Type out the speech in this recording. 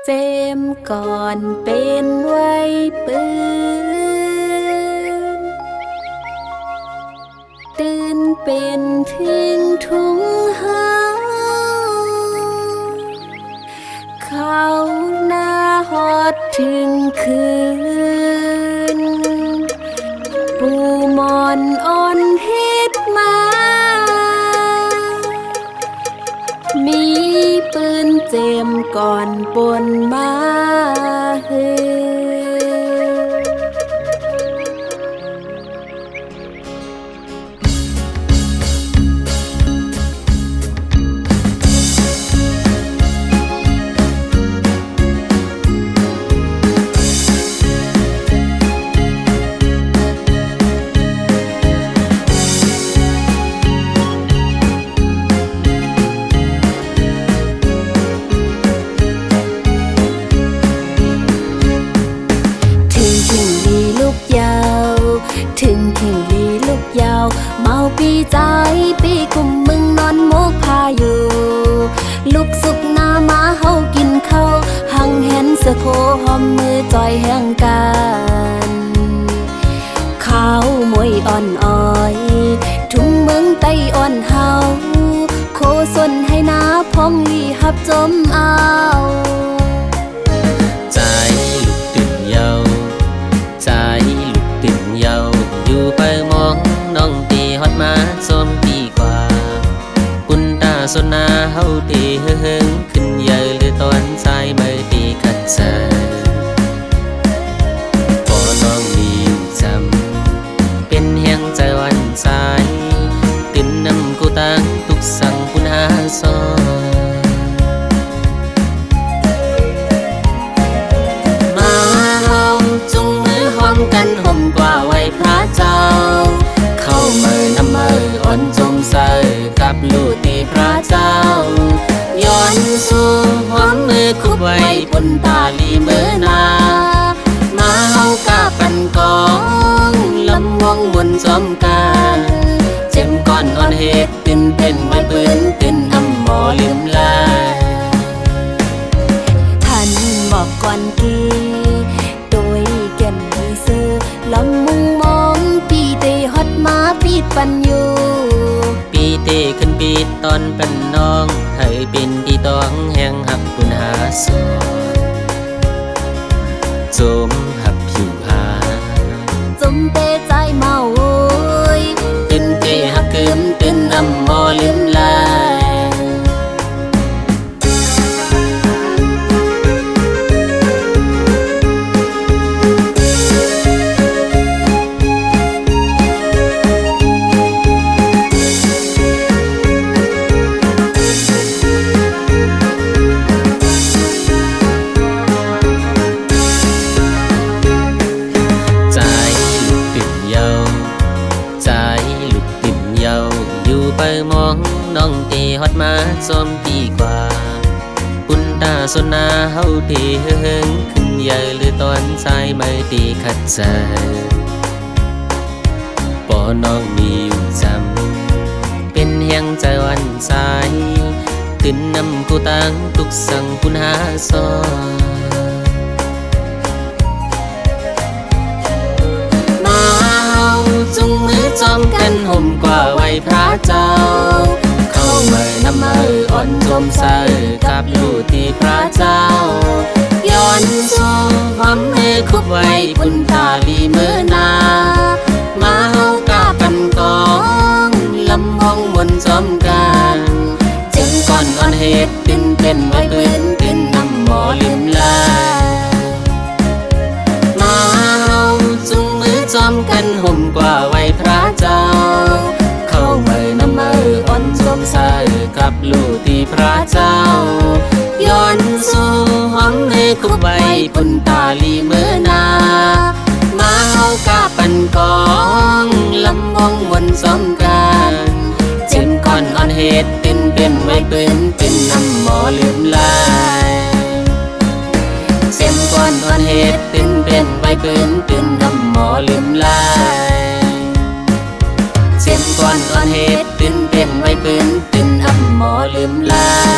เจมก่อนเป็นไว้ปืนตื่นเป็นทิ้งทุ่งหาเขาหน้าฮอดถึงคืนปูมอนอ่อนเฮ็ดมามีปืนเจมก่อนปนมาเฮถึงทิ้งลีลูกยาวเมาปีใจปีกุมมึงนอนโมกพาอยู่ลูกสุกหน้ามาเฮากินข้าวหังเห็นเสโคหอมมือจอยแห่งกันข้าวมวยอ่อนอ้อยทุ่งเมืองไต้อ่อนเฮาโคสนให้นาพองลีหับจมเอาใจลูกตื่นเยาใจลูกตื่นเยาอยู่ไปมองน้องตีฮอดมาส้มปีกว่ากุนตาสนนาเฮาตีเฮิงขึ้นเยอะหรือตอนสายเมื่อตีขัดเสพอน้องมีจำเป็นแห่งใจวันสายตื่นนำกูตั้งทุกสั่งกุนหาซอกันห่มกว่าไว้พระเจ้าเข้าเมื่อนำมืออ่อนจมใส่กับลูกตีพระเจ้าย้อนสู่หอมมือคุบไว้บนตาลีเมื่อนามาเฮากะปันกองลำวงบนจอมกันเจ็มก้อนอ่อนเหตุตื่นเป็นไว้ปืนตื่นอำหมอลืมลายท่านบอกก่อนกี่ลำมุงมองปีเตฮอดมาปีดปันอยู่ปีเตขึ้นปีดตอนเป็นน้องให้เป็นที่ต้องแห่งหักปุณหาสอนจมหับผิวหาจมเตใจเมาโวยตื่นเตหักเกิมตื่นนำมอลืมลายไปมองน้องตีฮอดมาส้มปีกว่าปุนตาสนนาเฮาตีเฮิงขึ้นเยอะหรือตอนสายไม่ตีขัดใจปอน้องมีอยู่จำเป็นแห่งใจวันสายตื่นนำกูตั้งทุกสั่งปุนหาซอจุงมือจอมกันห่มกว่าไว้พระเจ้าเข้าเมื่อนำมืออ่อนจมใส่กับลูกที่พระเจ้าย้อนสู่ความเมื่อคุบไว้บุญตาลีเมื่อนามาเฮากะปันกองลำวงบนจอมกันจึงก่อนอ่อนเหตุตื่นเป็นไว้ปืนตื่นนำหมอลืมลายจอมกันห่มกว่าไว้พระเจ้าเข้าเมื่อนำมืออ่อนจมใส่กับลูกที่พระเจ้าย้อนสู่หอมในคุบไว้ปุนตาลีเมื่อนามาเฮากะปันกองลำวงบนสมกันเจ็มก่อนอ่อนเหตุตื่นเป็นไว้ปืนตื่นนำหมอลืมลายเจ็มก่อนอ่อนเหตุตื่นเป็นไว้ปืนตื่นนำหมอลืมลายเจ็มก่อนอ่อนเหตุตื่นเป็นไว้ปืนตื่นอำหมอลืมลาย